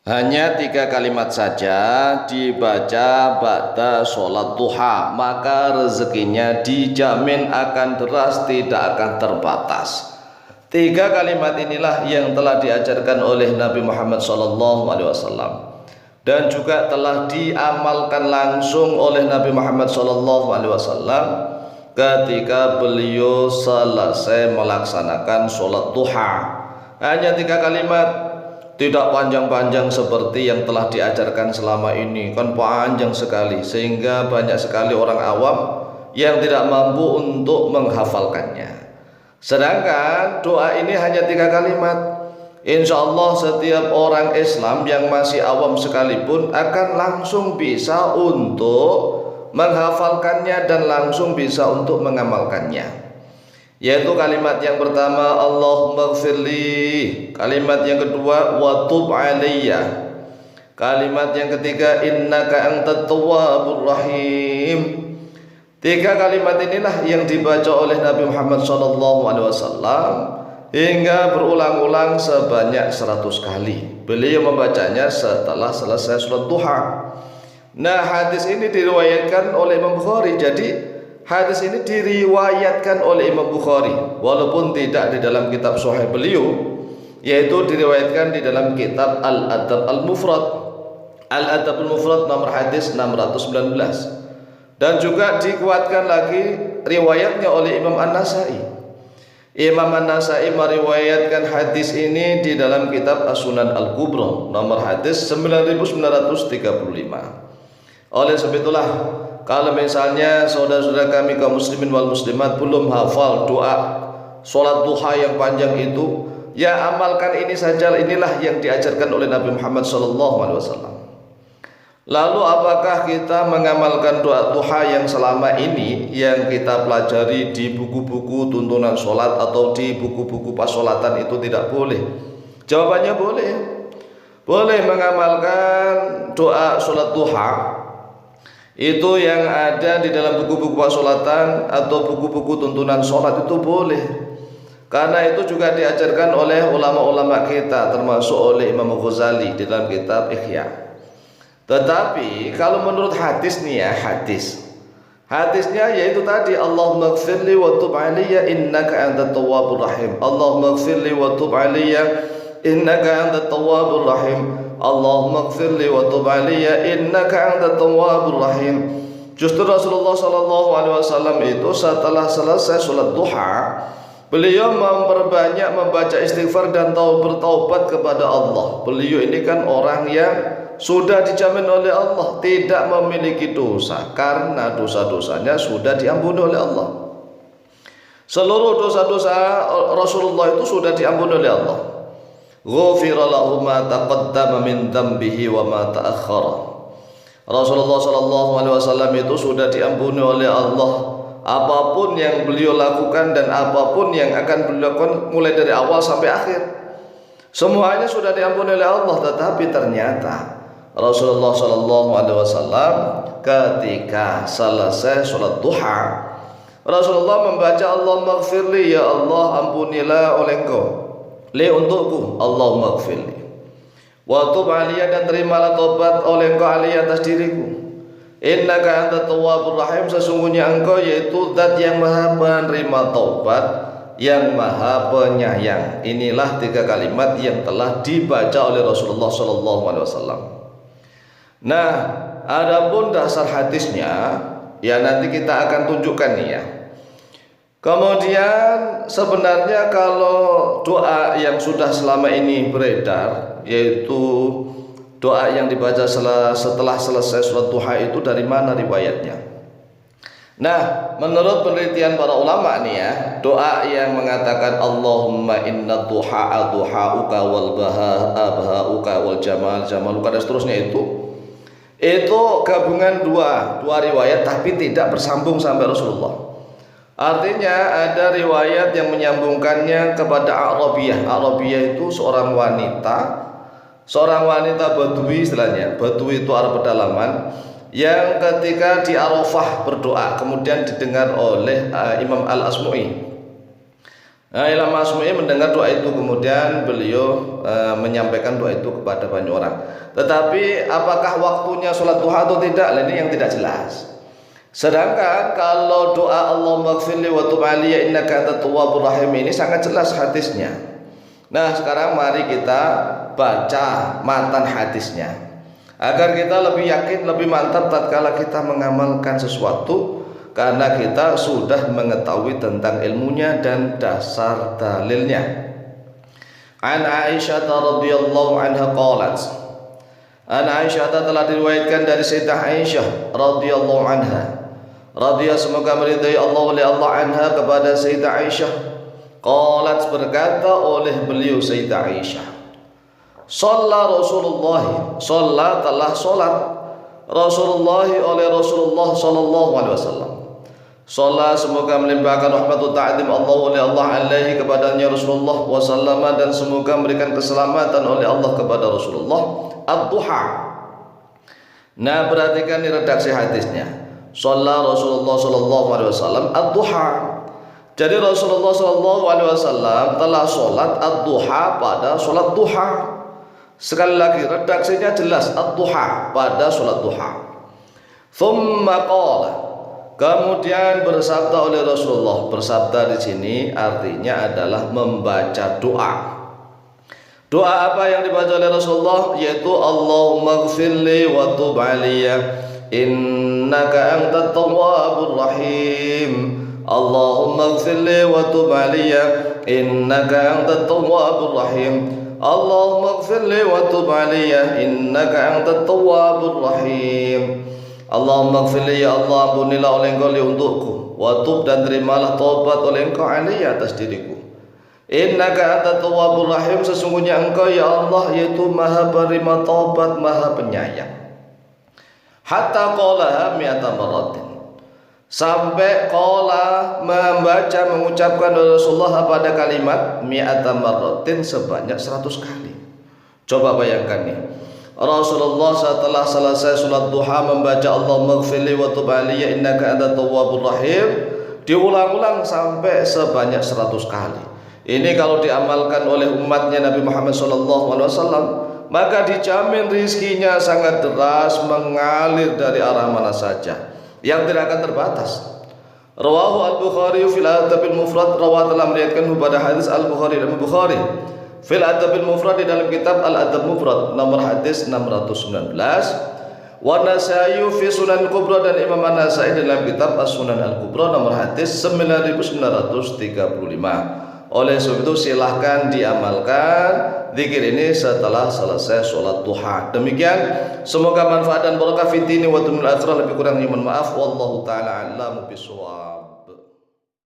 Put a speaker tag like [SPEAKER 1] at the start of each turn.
[SPEAKER 1] Hanya 3 kalimat saja dibaca ba'da sholat duha, maka rezekinya dijamin akan deras, tidak akan terbatas. 3 kalimat inilah yang telah diajarkan oleh Nabi Muhammad SAW dan juga telah diamalkan langsung oleh Nabi Muhammad SAW ketika beliau selesai melaksanakan sholat duha. Hanya 3 kalimat, tidak panjang-panjang seperti yang telah diajarkan selama ini, kan panjang sekali sehingga banyak sekali orang awam yang tidak mampu untuk menghafalkannya. Sedangkan doa ini hanya 3 kalimat. Insya Allah setiap orang Islam yang masih awam sekalipun akan langsung bisa untuk menghafalkannya dan langsung bisa untuk mengamalkannya. Yaitu kalimat yang pertama Allahumma gfirli, kalimat yang kedua wa tub alayya, kalimat yang ketiga innaka antat tawwabur rahim. 3 kalimat inilah yang dibaca oleh Nabi Muhammad SAW hingga berulang-ulang sebanyak 100 kali. Beliau membacanya setelah selesai sholat duha. Nah, hadis ini diriwayatkan oleh Imam Bukhari. Jadi hadis ini diriwayatkan oleh Imam Bukhari walaupun tidak di dalam kitab Sahih beliau, yaitu diriwayatkan di dalam kitab Al-Adab Al-Mufrad. Al-Adab Al-Mufrad nomor hadis 619, dan juga dikuatkan lagi riwayatnya oleh Imam An-Nasai. Imam An-Nasai meriwayatkan hadis ini di dalam kitab As-Sunan Al-Kubra nomor hadis 9935. Oleh sebab itulah, kalau misalnya saudara-saudara kami kaum muslimin wal muslimat belum hafal doa sholat duha yang panjang itu, ya amalkan ini saja. Inilah yang diajarkan oleh Nabi Muhammad SAW. Lalu apakah kita mengamalkan doa duha yang selama ini yang kita pelajari di buku-buku tuntunan sholat atau di buku-buku pasolatan itu tidak boleh? Jawabannya boleh. Boleh mengamalkan doa sholat duha itu yang ada di dalam buku-buku pasolatan atau buku-buku tuntunan sholat, itu boleh. Karena itu juga diajarkan oleh ulama-ulama kita, termasuk oleh Imam Ghazali di dalam kitab Ihya. Tetapi kalau menurut hadis nih ya, hadisnya yaitu tadi Allahumma gfirli wa tub alayya innaka antat tawwabur rahim. Allahumma gfirli wa tub alayya innaka antat tawwabur rahim. Allahumma gfirli wa tub alayya innaka antat tawwabur rahim. Justru Rasulullah SAW itu setelah selesai sholat duha, beliau memperbanyak membaca istighfar dan bertaubat kepada Allah. Beliau ini kan orang yang sudah dijamin oleh Allah tidak memiliki dosa, karena dosa-dosanya sudah diampuni oleh Allah. Seluruh dosa-dosa Rasulullah itu sudah diampuni oleh Allah. Ghufira lahu ma taqaddama min dhanbihi wa ma ta'akhkhara. Rasulullah SAW itu sudah diampuni oleh Allah apapun yang beliau lakukan dan apapun yang akan beliau lakukan mulai dari awal sampai akhir. Semuanya sudah diampuni oleh Allah. Tetapi ternyata Rasulullah SAW ketika selesai sholat duha, Rasulullah membaca Allahumma gfirli, ya Allah ampunilah oleh Engkau li untukku, Allahumma gfirli wa tub aliyya, dan terimalah tobat oleh Engkau aliyya atas diriku, innaka antat tawwabur rahim, sesungguhnya Engkau yaitu zat yang maha penerima taubat, yang maha penyayang. Inilah 3 kalimat yang telah dibaca oleh Rasulullah SAW. Nah, adapun dasar hadisnya ya nanti kita akan tunjukkan nih ya. Kemudian sebenarnya kalau doa yang sudah selama ini beredar, yaitu doa yang dibaca setelah selesai sholat duha, itu dari mana riwayatnya? Nah, menurut penelitian para ulama nih ya, doa yang mengatakan Allahumma inna duha'a duha'uka wal baha'a baha'uka wal jamal jamaluka dan seterusnya, itu gabungan dua riwayat tapi tidak bersambung sampai Rasulullah. Artinya ada riwayat yang menyambungkannya kepada Arabiyah. Arabiyah itu seorang wanita Badui istilahnya. Badui itu Arab pedalaman yang ketika di Arafah berdoa kemudian didengar oleh Imam Al-Asmu'i. Nah, Ilham Masmui mendengar doa itu, kemudian beliau menyampaikan doa itu kepada banyak orang. Tetapi apakah waktunya sholat duha atau tidak? Ini yang tidak jelas. Sedangkan kalau doa Allahumma ighfirli wa tub alayya innaka antat tawwabur rahim ini sangat jelas hadisnya. Nah, sekarang mari kita baca matan hadisnya agar kita lebih yakin, lebih mantap tatkala kita mengamalkan sesuatu, karena kita sudah mengetahui tentang ilmunya dan dasar dalilnya. An Aisyah radhiyallahu anha qalat, An Aisyah telah diriwayatkan dari Sayyidah Aisyah radhiyallahu anha, radhiyallahu semoga meridai Allah oleh Allah anha kepada Sayyidah Aisyah, qalat berkata oleh beliau Sayyidah Aisyah, shalla Rasulullah, shalla telah salat Rasulullah oleh Rasulullah sallallahu alaihi wasallam. Sholat semoga melimpahkan rahmat ta'adim Allah oleh Allah alaihi kepadanya Rasulullah wasallama, dan semoga memberikan keselamatan oleh Allah kepada Rasulullah ad-duha. Nah, perhatikan di redaksi hadisnya, sholat Rasulullah sallallahu alaihi wasallam ad-duha. Jadi Rasulullah sallallahu alaihi wasallam telah sholat ad-duha pada sholat duha. Sekali lagi redaksinya jelas, ad-duha, pada sholat duha. Thumma qala, kemudian bersabda oleh Rasulullah. Bersabda di sini artinya adalah membaca doa. Doa apa yang dibaca oleh Rasulullah? Yaitu Allahumma ighfirli wa tub alayya innaka antat tawwabur rahim. Allahumma ighfirli wa tub alayya innaka antat tawwabur rahim. Allahumma ighfirli wa tub alayya innaka antat tawwabur rahim. Allahumma ighfirli, ya Allah ampunilah oleh Engkau untukku, wa tub, dan terimalah taubat oleh Engkau alayya atas diriku. Innaka antat tawwabur rahim, sesungguhnya Engkau ya Allah yaitu maha penerima taubat, maha penyayang. Hatta qalaha mi'ata marratin, sampai qala membaca mengucapkan Rasulullah pada kalimat mi'ata marratin sebanyak 100 kali. Coba bayangkan nih, Rasulullah setelah selesai sholat duha membaca Allahumma ighfirli wa tub alayya innaka antat tawwabur rahim diulang-ulang sampai sebanyak 100 kali. Ini kalau diamalkan oleh umatnya Nabi Muhammad SAW, maka dijamin rizkinya sangat deras mengalir dari arah mana saja, yang tidak akan terbatas. Rawahu al-Bukhari fil Adabil Mufrad, rawah telah meriwayatkan pada hadis Al-Bukhari dan Bukhari fil Adabil Mufrad, di dalam kitab Al-Adab Mufrad nomor hadis 619. Wa Nasai fi Sunan Kubra, dan Imam An-Nasai dalam kitab As-Sunan Al-Kubra nomor hadis 9935. Oleh sebab itu silahkan diamalkan zikir ini setelah selesai sholat duha. Demikian, semoga manfaat dan barakah fid dini wa dunyal akhirah. Lebih kurang mohon maaf, wallahu taala a'lamu bishawab.